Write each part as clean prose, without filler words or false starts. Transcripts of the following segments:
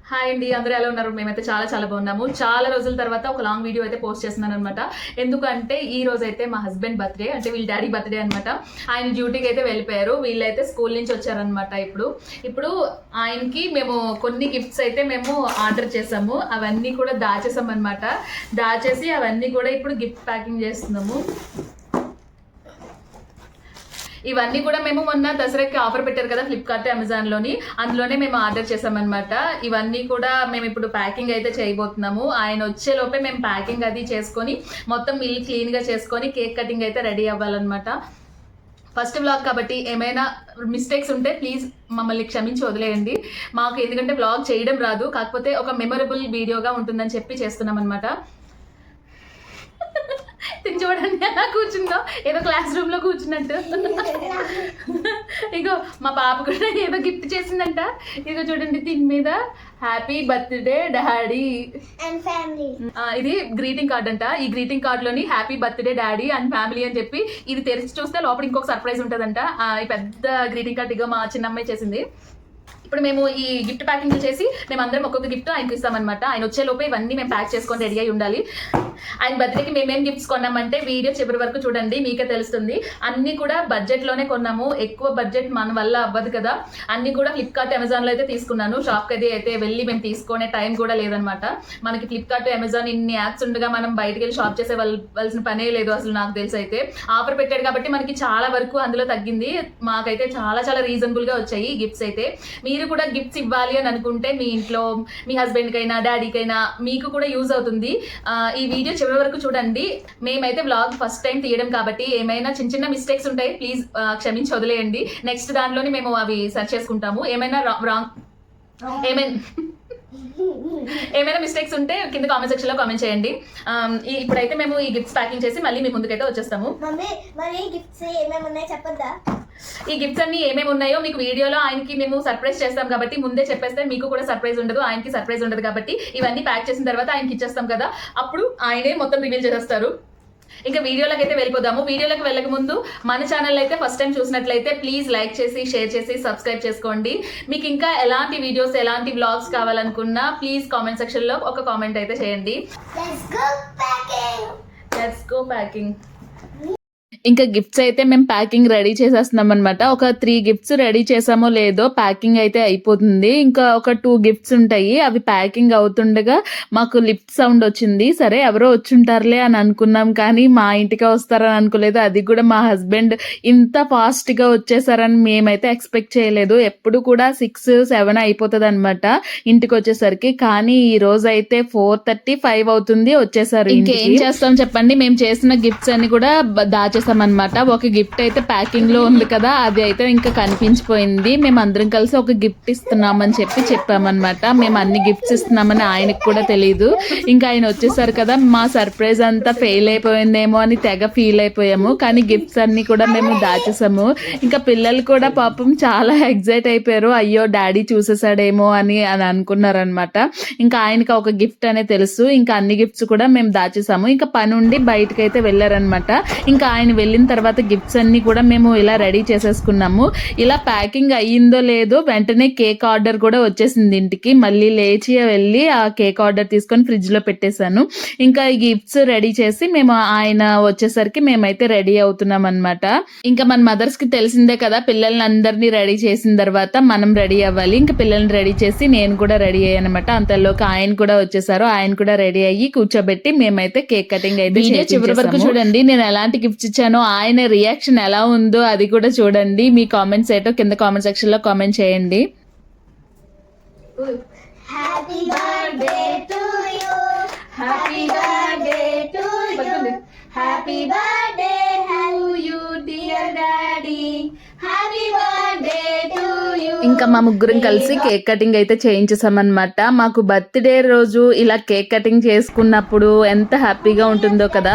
Hi అండి, అందరూ ఎలా ఉన్నారు? మేమైతే చాలా బాగున్నాము. చాలా రోజుల తర్వాత ఒక లాంగ్ వీడియో అయితే పోస్ట్ చేస్తున్నాను అనమాట. ఎందుకంటే ఈ రోజు అయితే మా హస్బెండ్ బర్త్డే, అంటే వీళ్ళ డాడీ బర్త్డే అనమాట. ఆయన డ్యూటీకి అయితే వెళ్ళిపోయారు. వీళ్ళైతే స్కూల్ నుంచి వచ్చారనమాట. ఇప్పుడు ఆయనకి మేము కొన్ని గిఫ్ట్స్ అయితే మేము ఆర్డర్ చేసాము. అవన్నీ కూడా దాచేసాం అనమాట. దాచేసి అవన్నీ కూడా ఇప్పుడు గిఫ్ట్ ప్యాకింగ్ చేస్తున్నాము. ఇవన్నీ కూడా మేము మొన్న దసరాకి ఆఫర్ పెట్టారు కదా ఫ్లిప్కార్ట్ అమెజాన్లోని, అందులోనే మేము ఆర్డర్ చేసామన్నమాట. ఇవన్నీ కూడా మేము ఇప్పుడు ప్యాకింగ్ అయితే చేయబోతున్నాము. ఆయన వచ్చే లోపే మేము ప్యాకింగ్ అది చేసుకొని మొత్తం ఇల్లు క్లీన్గా చేసుకొని కేక్ కటింగ్ అయితే రెడీ అవ్వాలన్నమాట. ఫస్ట్ వ్లాగ్ కాబట్టి ఏమైనా మిస్టేక్స్ ఉంటే ప్లీజ్ మమ్మల్ని క్షమించి వదిలేయండి. మాకు ఎందుకంటే వ్లాగ్ చేయడం రాదు, కాకపోతే ఒక మెమొరబుల్ వీడియోగా ఉంటుందని చెప్పి చేస్తున్నాం అనమాట. తిని చూడండి ఎలా కూర్చుందో, ఏదో క్లాస్ రూమ్ లో కూర్చున్నట్టు. ఇగో మా పాప కూడా ఏదో గిఫ్ట్ చేసిందంట. ఇగో చూడండి దీని మీద happy birthday daddy and family. ఇది గ్రీటింగ్ కార్డ్ అంట. ఈ గ్రీటింగ్ కార్డ్ లోని happy birthday daddy and family అని చెప్పి ఇది తెరిచి చూస్తే లోపల ఇంకొక సర్ప్రైజ్ ఉంటుందంట. ఈ పెద్ద గ్రీటింగ్ కార్డ్ ఇగో మా చిన్నమ్మాయి చేసింది. ఇప్పుడు మేము ఈ గిఫ్ట్ ప్యాకింగ్ చేసి మేము అందరం ఒక్కొక్క గిఫ్ట్ ఆయనకి ఇస్తామన్నమాట. ఆయన వచ్చే లోపే ఇవన్నీ మేము ప్యాక్ చేసుకొని రెడీ అయి ఉండాలి. ఆయన బర్త్డేకి మేమేం గిఫ్ట్స్ కొన్నామంటే వీడియో చివరి వరకు చూడండి, మీకే తెలుస్తుంది. అన్నీ కూడా బడ్జెట్లోనే కొన్నాము. ఎక్కువ బడ్జెట్ మన వల్ల అవ్వదు కదా. అన్నీ కూడా ఫ్లిప్కార్ట్ అమెజాన్లో అయితే తీసుకున్నాను. షాప్కి అయితే వెళ్ళి మేము తీసుకునే టైం కూడా లేదనమాట. మనకి ఫ్లిప్కార్ట్ అమెజాన్ ఇన్ని యాప్స్ ఉండగా మనం బయటకు వెళ్ళి షాప్ చేసే వెళ్ళవలసిన పనే లేదు అసలు. నాకు తెలిసి అయితే ఆఫర్ పెట్టాడు కాబట్టి మనకి చాలా వరకు అందులో తగ్గింది. మాకైతే చాలా రీజనబుల్గా వచ్చాయి గిఫ్ట్స్ అయితే. మీరు కూడా గిఫ్ట్స్ ఇవ్వాలి అని అనుకుంటే మీ ఇంట్లో మీ హస్బెండ్కైనా డాడీకైనా మీకు కూడా యూజ్ అవుతుంది. ఈ వీడియో చివరి వరకు చూడండి. మేమైతే వ్లాగ్ ఫస్ట్ టైం తీయడం కాబట్టి ఏమైనా చిన్న మిస్టేక్స్ ఉంటాయి, ప్లీజ్ క్షమించి వదిలేయండి. నెక్స్ట్ దాంట్లోనే మేము అవి సెర్చ్ చేసుకుంటాము. ఏమైనా ఏమైనా మిస్టేక్స్ ఉంటే కింద కామెంట్ సెక్షన్ లో కామెంట్ చేయండి. ఇప్పుడైతే మేము ఈ గిఫ్ట్స్ ప్యాకింగ్ చేసి మళ్ళీ మీ ముందుకైతే వచ్చేస్తాము. ఈ గిఫ్ట్స్ అన్ని ఏమేమి ఉన్నాయో మీకు వీడియోలో ఆయనకి మేము సర్ప్రైజ్ చేస్తాం కాబట్టి ముందే చెప్పేస్తే మీకు కూడా సర్ప్రైజ్ ఉండదు, ఆయనకి సర్ప్రైజ్ ఉండదు. కాబట్టి ఇవన్నీ ప్యాక్ చేసిన తర్వాత ఆయనకి ఇచ్చేస్తాం కదా, అప్పుడు ఆయనే మొత్తం రివీల్ చేసేస్తారు. ఇంకా వీడియోలోకి అయితే వెళ్ళిపోదాము. వీడియోలోకి వెళ్ళక ముందు మన ఛానల్ అయితే ఫస్ట్ టైం చూసినట్లయితే ప్లీజ్ లైక్ చేసి షేర్ చేసి సబ్స్క్రైబ్ చేసుకోండి. మీకు ఇంకా ఎలాంటి వీడియోస్ ఎలాంటి వ్లాగ్స్ కావాలనుకున్నా ప్లీజ్ కామెంట్ సెక్షన్ లో ఒక కామెంట్ అయితే చేయండి. Let's go packing. ఇంకా గిఫ్ట్స్ అయితే మేము ప్యాకింగ్ రెడీ చేసేస్తున్నాం అనమాట. ఒక 3 గిఫ్ట్స్ రెడీ చేసామో లేదో ప్యాకింగ్ అయితే అయిపోతుంది. ఇంకా ఒక 2 గిఫ్ట్స్ ఉంటాయి. అవి ప్యాకింగ్ అవుతుండగా మాకు లిఫ్ట్ సౌండ్ వచ్చింది. సరే ఎవరో వచ్చుంటారులే అని అనుకున్నాం, కానీ మా ఇంటికే వస్తారని అనుకోలేదు. అది కూడా మా హస్బెండ్ ఇంత ఫాస్ట్ గా వచ్చేసారని మేమైతే ఎక్స్పెక్ట్ చేయలేదు. ఎప్పుడు కూడా 6-7 అయిపోతుంది అనమాట ఇంటికి వచ్చేసరికి. కానీ ఈ రోజు అయితే 4:35 అవుతుంది వచ్చేసారు. ఇంకేం చేస్తాం చెప్పండి, మేము చేసిన గిఫ్ట్స్ అన్ని కూడా దాచేసాం అనమాట. ఒక గిఫ్ట్ అయితే ప్యాకింగ్ లో ఉంది కదా, అది అయితే ఇంకా కనిపించిపోయింది. మేము అందరం కలిసి ఒక గిఫ్ట్ ఇస్తున్నామని చెప్పామన్నమాట. మేము అన్ని గిఫ్ట్స్ ఇస్తున్నామని ఆయనకు కూడా తెలియదు. ఇంకా ఆయన వచ్చేసారు కదా, మా సర్ప్రైజ్ అంతా ఫెయిల్ అయిపోయిందేమో అని తెగ ఫీల్ అయిపోయాము. కానీ గిఫ్ట్స్ అన్ని కూడా మేము దాచేసాము. ఇంకా పిల్లలు కూడా పాపం చాలా ఎగ్జైట్ అయిపోయారు. అయ్యో డాడీ చూసేసాడేమో అని అనుకున్నారనమాట. ఇంకా ఆయనకి ఒక గిఫ్ట్ అనే తెలుసు. ఇంకా అన్ని గిఫ్ట్స్ కూడా మేము దాచేసాము. ఇంకా పని ఉండి బయటకు అయితే వెళ్ళారనమాట. ఇంకా ఆయన వెళ్ళిన తర్వాత గిఫ్ట్స్ అన్ని కూడా మేము ఇలా రెడీ చేసేసుకున్నాము. ఇలా ప్యాకింగ్ అయ్యిందో లేదో వెంటనే కేక్ ఆర్డర్ కూడా వచ్చేసింది ఇంటికి. మళ్ళీ లేచి వెళ్ళి ఆ కేక్ ఆర్డర్ తీసుకొని ఫ్రిడ్జ్ లో పెట్టేశాను. ఇంకా ఈ గిఫ్ట్స్ రెడీ చేసి మేము ఆయన వచ్చేసరికి మేమైతే రెడీ అవుతున్నాం అనమాట. ఇంకా మన మదర్స్ కి తెలిసిందే కదా, పిల్లల్ని అందరినీ రెడీ చేసిన తర్వాత మనం రెడీ అవ్వాలి. ఇంకా పిల్లల్ని రెడీ చేసి నేను కూడా రెడీ అయ్యాను అనమాట. అంతలోకి ఆయన కూడా వచ్చేసారు. ఆయన కూడా రెడీ అయ్యి కూర్చోబెట్టి మేమైతే కేక్ కటింగ్ అయితే చివరి వరకు చూడండి. నేను ఎలాంటి గిఫ్ట్స్ ఇచ్చాను, ఆయన రియాక్షన్ ఎలా ఉందో అది కూడా చూడండి. మీ కామెంట్స్ ఏటో కింద కామెంట్ సెక్షన్ లో కామెంట్ చేయండి. Happy birthday to you, happy birthday to you, happy birthday to you dear daddy, happy birthday to you. ఇంకా మా ముగ్గురం కలిసి కేక్ కటింగ్ అయితే చేయించేసామన్నమాట. మాకు బర్త్డే రోజు ఇలా కేక్ కటింగ్ చేసుకున్నప్పుడు ఎంత హ్యాపీగా ఉంటుందో కదా.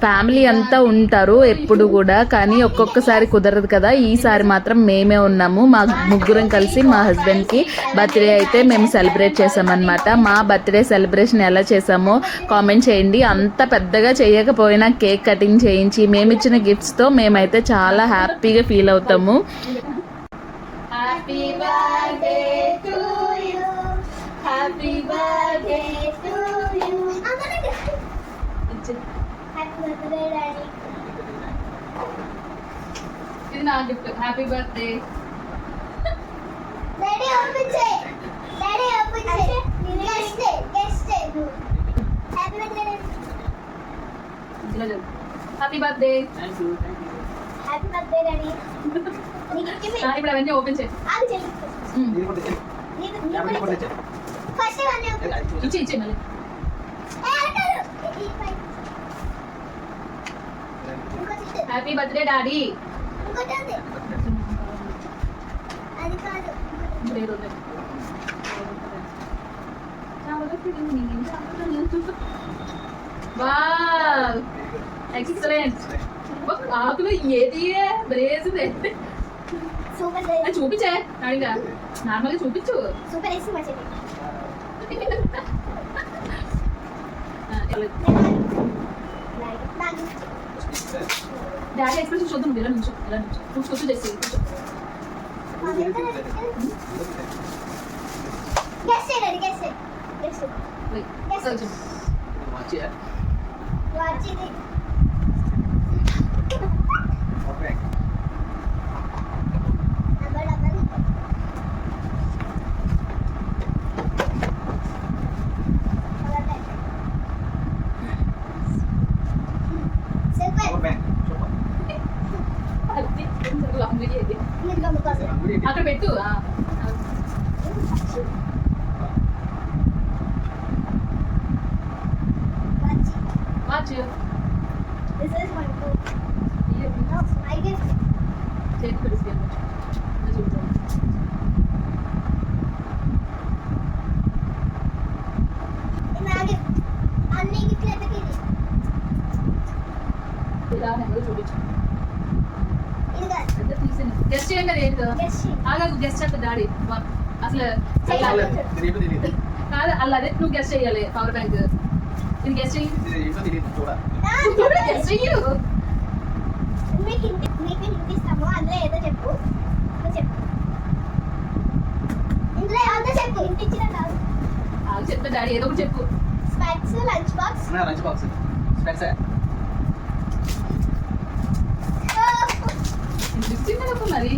ఫ్యామిలీ అంతా ఉంటారు ఎప్పుడు కూడా, కానీ ఒక్కొక్కసారి కుదరదు కదా. ఈసారి మాత్రం మేమే ఉన్నాము. మా ముగ్గురం కలిసి మా హస్బెండ్ కి బర్త్డే అయితే మేము సెలబ్రేట్ చేసామన్నమాట. మా బర్త్డే సెలబ్రేషన్ ఎలా చేసామో కామెంట్ చేయండి. అంత పెద్దగా చేయకపోయినా కేక్ కటింగ్ చేయించి మేమిచ్చిన గిఫ్ట్స్ తో మేమైతే చాలా హ్యాపీగా ఫీల్ అవుతాము. Happy birthday to you. Happy happy birthday daddy. ఇది నా gift. Happy birthday. Daddy open చేయి. డాడీ ఓపెన్ చేయి. Guest happy birthday daddy. Happy birthday. Happy birthday daddy. నీకు ఇచ్చింది. ఇప్పుడు అవన్నీ ఓపెన్ చేయి. ఆగు చెల్లి. First one open. ఇచ్చి మళ్ళీ. Happy birthday daddy. ఇంకోటి ఉంది. అది కాదు. Wow excellent. ఆకులు ఏది బ్రేజ్ సూపర్ చూపించే అడిగా నార్మల్గా చూపించు. సూపర్ వేసి మంచిది. డాడీ ఎక్స్ప్రెషన్ చూద్దాం. ఇలా నుంచో కూర్చో చేసి గెస్ట్ చేయండి. గెస్ట్ వాచ్ ఇది. అక్కడ పెట్టు. వాచ్ చేతి పెట్టి అన్ని గిఫ్ట్లు ఎక్కడికి ఇలా నెంబర్ చూపించు. ఇది కాదు. గెస్ట్ చేయండి. అది ఏంటో ఆగాకు. గెస్ట్ అంటే డాడీ అసలు కాదు అలా అదే నువ్వు గెస్ట్ చేయాలి. పవర్ బ్యాంక్ ఇది గెస్ట్ చెయ్యి. గెస్ట్ చెయ్యు. మీకు వినిపిస్తాము. అందులో ఏదో చెప్పు. చెప్పు. ఇందులో ఏదో చెప్పు. ఇంటిచ్చిన కాదు. చెప్తా డాడీ ఏదో ఒకటి చెప్పు. స్పాక్స్ లంచ్ బాక్స్. మరి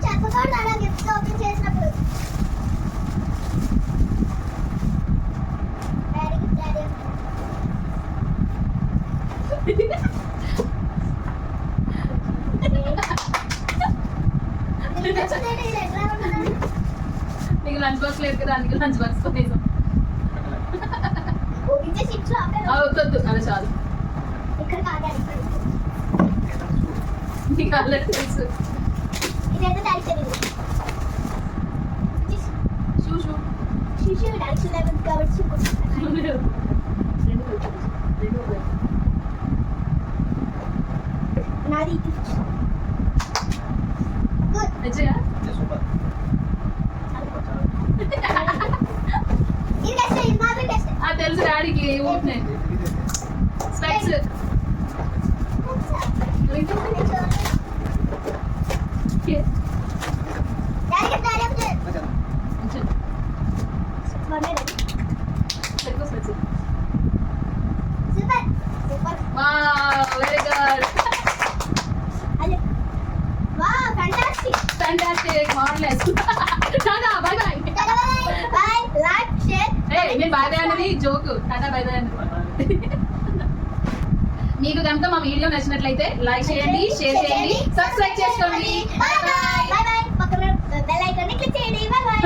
చెప్పకూడదు అలా గిఫ్ట్స్ ఓపెన్ చేసినప్పుడు. డాడీ నీకు లంచ్ బాక్స్ లేదు కదా అందుకే లంచ్ బాక్స్ కొనేసాం. ఓపెన్ చేసి ఇట్లా వద్దు అలా చాలు. ఇక్కడ కాగాలి. నీకు ఆల్రెడీ తెలుసు. ఇదైతే డాడీ తెలియదు. శిశు డాడీ చూడాలి కాబట్టి నాది గుడ్. నిజంగా ఇది కష్టం. ఇది మాత్రం కష్టం. తెలుసు డాడీకి ఊపినాయి specs. Very good. Fantastic. Marvellous. Tata bye bye. Bye like share. నేను బై బై అనేది జోక్. టాటా బై బై అనేది. మీకు కనుక మా వీడియో నచ్చినట్లయితే లైక్ చేయండి, షేర్ చేయండి, సబ్స్క్రైబ్ చేసుకోండి. By by. పక్కన బెల్ ఐకాన్ ని క్లిక్ చేయండి. By by.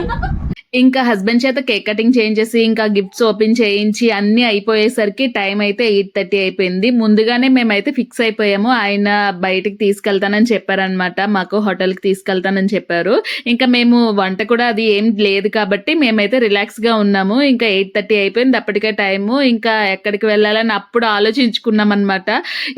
ఇంకా హస్బెండ్ చేత కేక్ కటింగ్ చేయించేసి ఇంకా గిఫ్ట్స్ ఓపెన్ చేయించి అన్ని అయిపోయేసరికి టైం అయితే 8:30 అయిపోయింది. ముందుగానే మేమైతే ఫిక్స్ అయిపోయాము. ఆయన బయటికి తీసుకెళ్తానని చెప్పారనమాట. మాకు హోటల్కి తీసుకెళ్తానని చెప్పారు. ఇంకా మేము వంట కూడా అది ఏం లేదు కాబట్టి మేమైతే రిలాక్స్గా ఉన్నాము. ఇంకా 8:30 అయిపోయింది అప్పటికే టైము. ఇంకా ఎక్కడికి వెళ్ళాలని అప్పుడు ఆలోచించుకున్నాం అనమాట.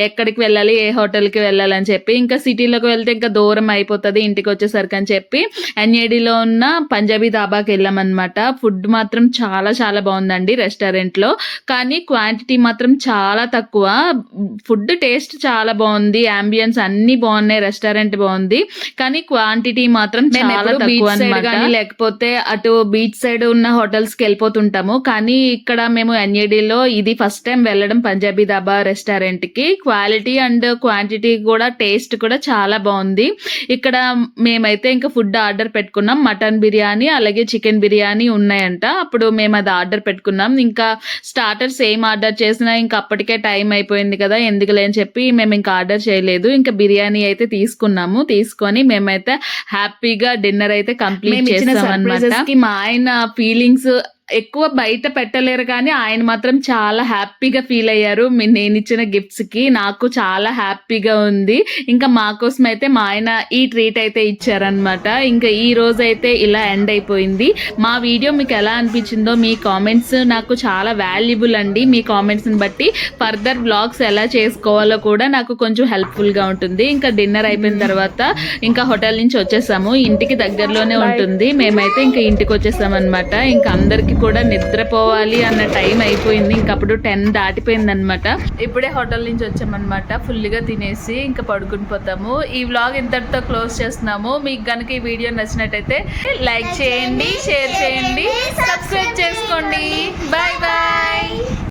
ఎక్కడికి వెళ్ళాలి, ఏ హోటల్కి వెళ్ళాలని చెప్పి. ఇంకా సిటీలోకి వెళ్తే ఇంకా దూరం అయిపోతుంది ఇంటికి వచ్చేసరికి అని చెప్పి ఎన్ఏడిలో ఉన్న పంజాబీ ధాబాకి వెళ్ళామన్నమాట. ఫుడ్ మాత్రం చాలా చాలా బాగుందండి రెస్టారెంట్లో. కానీ క్వాంటిటీ మాత్రం చాలా తక్కువ. ఫుడ్ టేస్ట్ చాలా బాగుంది, అంబియన్స్ అన్ని బాగున్నాయి, రెస్టారెంట్ బాగుంది. కానీ క్వాంటిటీ మాత్రం చాలా తక్కువ అన్నమాట. లేకపోతే అటు బీచ్ సైడ్ ఉన్న హోటల్స్ కి వెళ్ళిపోతుంటాము. కానీ ఇక్కడ మేము ఎన్ఏడిలో ఇది ఫస్ట్ టైం వెళ్ళడం పంజాబీ దాబా రెస్టారెంట్ కి. క్వాలిటీ అండ్ క్వాంటిటీ కూడా టేస్ట్ కూడా చాలా బాగుంది. ఇక్కడ మేమైతే ఇంకా ఫుడ్ ఆర్డర్ పెట్టుకున్నాం. మటన్ బిర్యానీ అలాగే చికెన్ బిర్యానీ ఉన్నాయంట. అప్పుడు మేము అది ఆర్డర్ పెట్టుకున్నాం. ఇంకా స్టార్టర్స్ ఏం ఆర్డర్ చేసినా ఇంకా అప్పటికే టైం అయిపోయింది కదా, ఎందుకులే అని చెప్పి మేము ఇంకా ఆర్డర్ చేయలేదు. ఇంకా బిర్యానీ అయితే తీసుకున్నాము. తీసుకొని మేమైతే హ్యాపీగా డిన్నర్ అయితే కంప్లీట్ చేసాం అన్నమాట. మా ఆయన ఫీలింగ్స్ ఎక్కువ బయట పెట్టలేరు కానీ ఆయన మాత్రం చాలా హ్యాపీగా ఫీల్ అయ్యారు నేను ఇచ్చిన గిఫ్ట్స్ కి. నాకు చాలా హ్యాపీగా ఉంది. ఇంకా మా కోసం అయితే మా ఆయన ఈ ట్రీట్ అయితే ఇచ్చారనమాట. ఇంకా ఈ రోజు అయితే ఇలా ఎండ్ అయిపోయింది. మా వీడియో మీకు ఎలా అనిపించిందో మీ కామెంట్స్ నాకు చాలా వాల్యుబుల్ అండి. మీ కామెంట్స్ ని బట్టి ఫర్దర్ బ్లాగ్స్ ఎలా చేసుకోవాలో కూడా నాకు కొంచెం హెల్ప్ఫుల్ గా ఉంటుంది. ఇంకా డిన్నర్ అయిపోయిన తర్వాత ఇంకా హోటల్ నుంచి వచ్చేసాము. ఇంటికి దగ్గరలోనే ఉంటుంది. మేమైతే ఇంకా ఇంటికి వచ్చేసాం అనమాట. ఇంకా అందరికి కూడా నిద్రపోవాలి అన్న టైం అయిపోయింది. ఇంకప్పుడు 10 దాటిపోయింది అనమాట. ఇప్పుడే హోటల్ నుంచి వచ్చామన్నమాట. ఫుల్గా తినేసి ఇంకా పడుకుని పోతాము. ఈ వ్లాగ్ ఇంతటితో క్లోజ్ చేస్తున్నాము. మీకు కనుక ఈ వీడియో నచ్చినట్టయితే లైక్ చేయండి, షేర్ చేయండి, సబ్స్క్రైబ్ చేసుకోండి. Bye bye.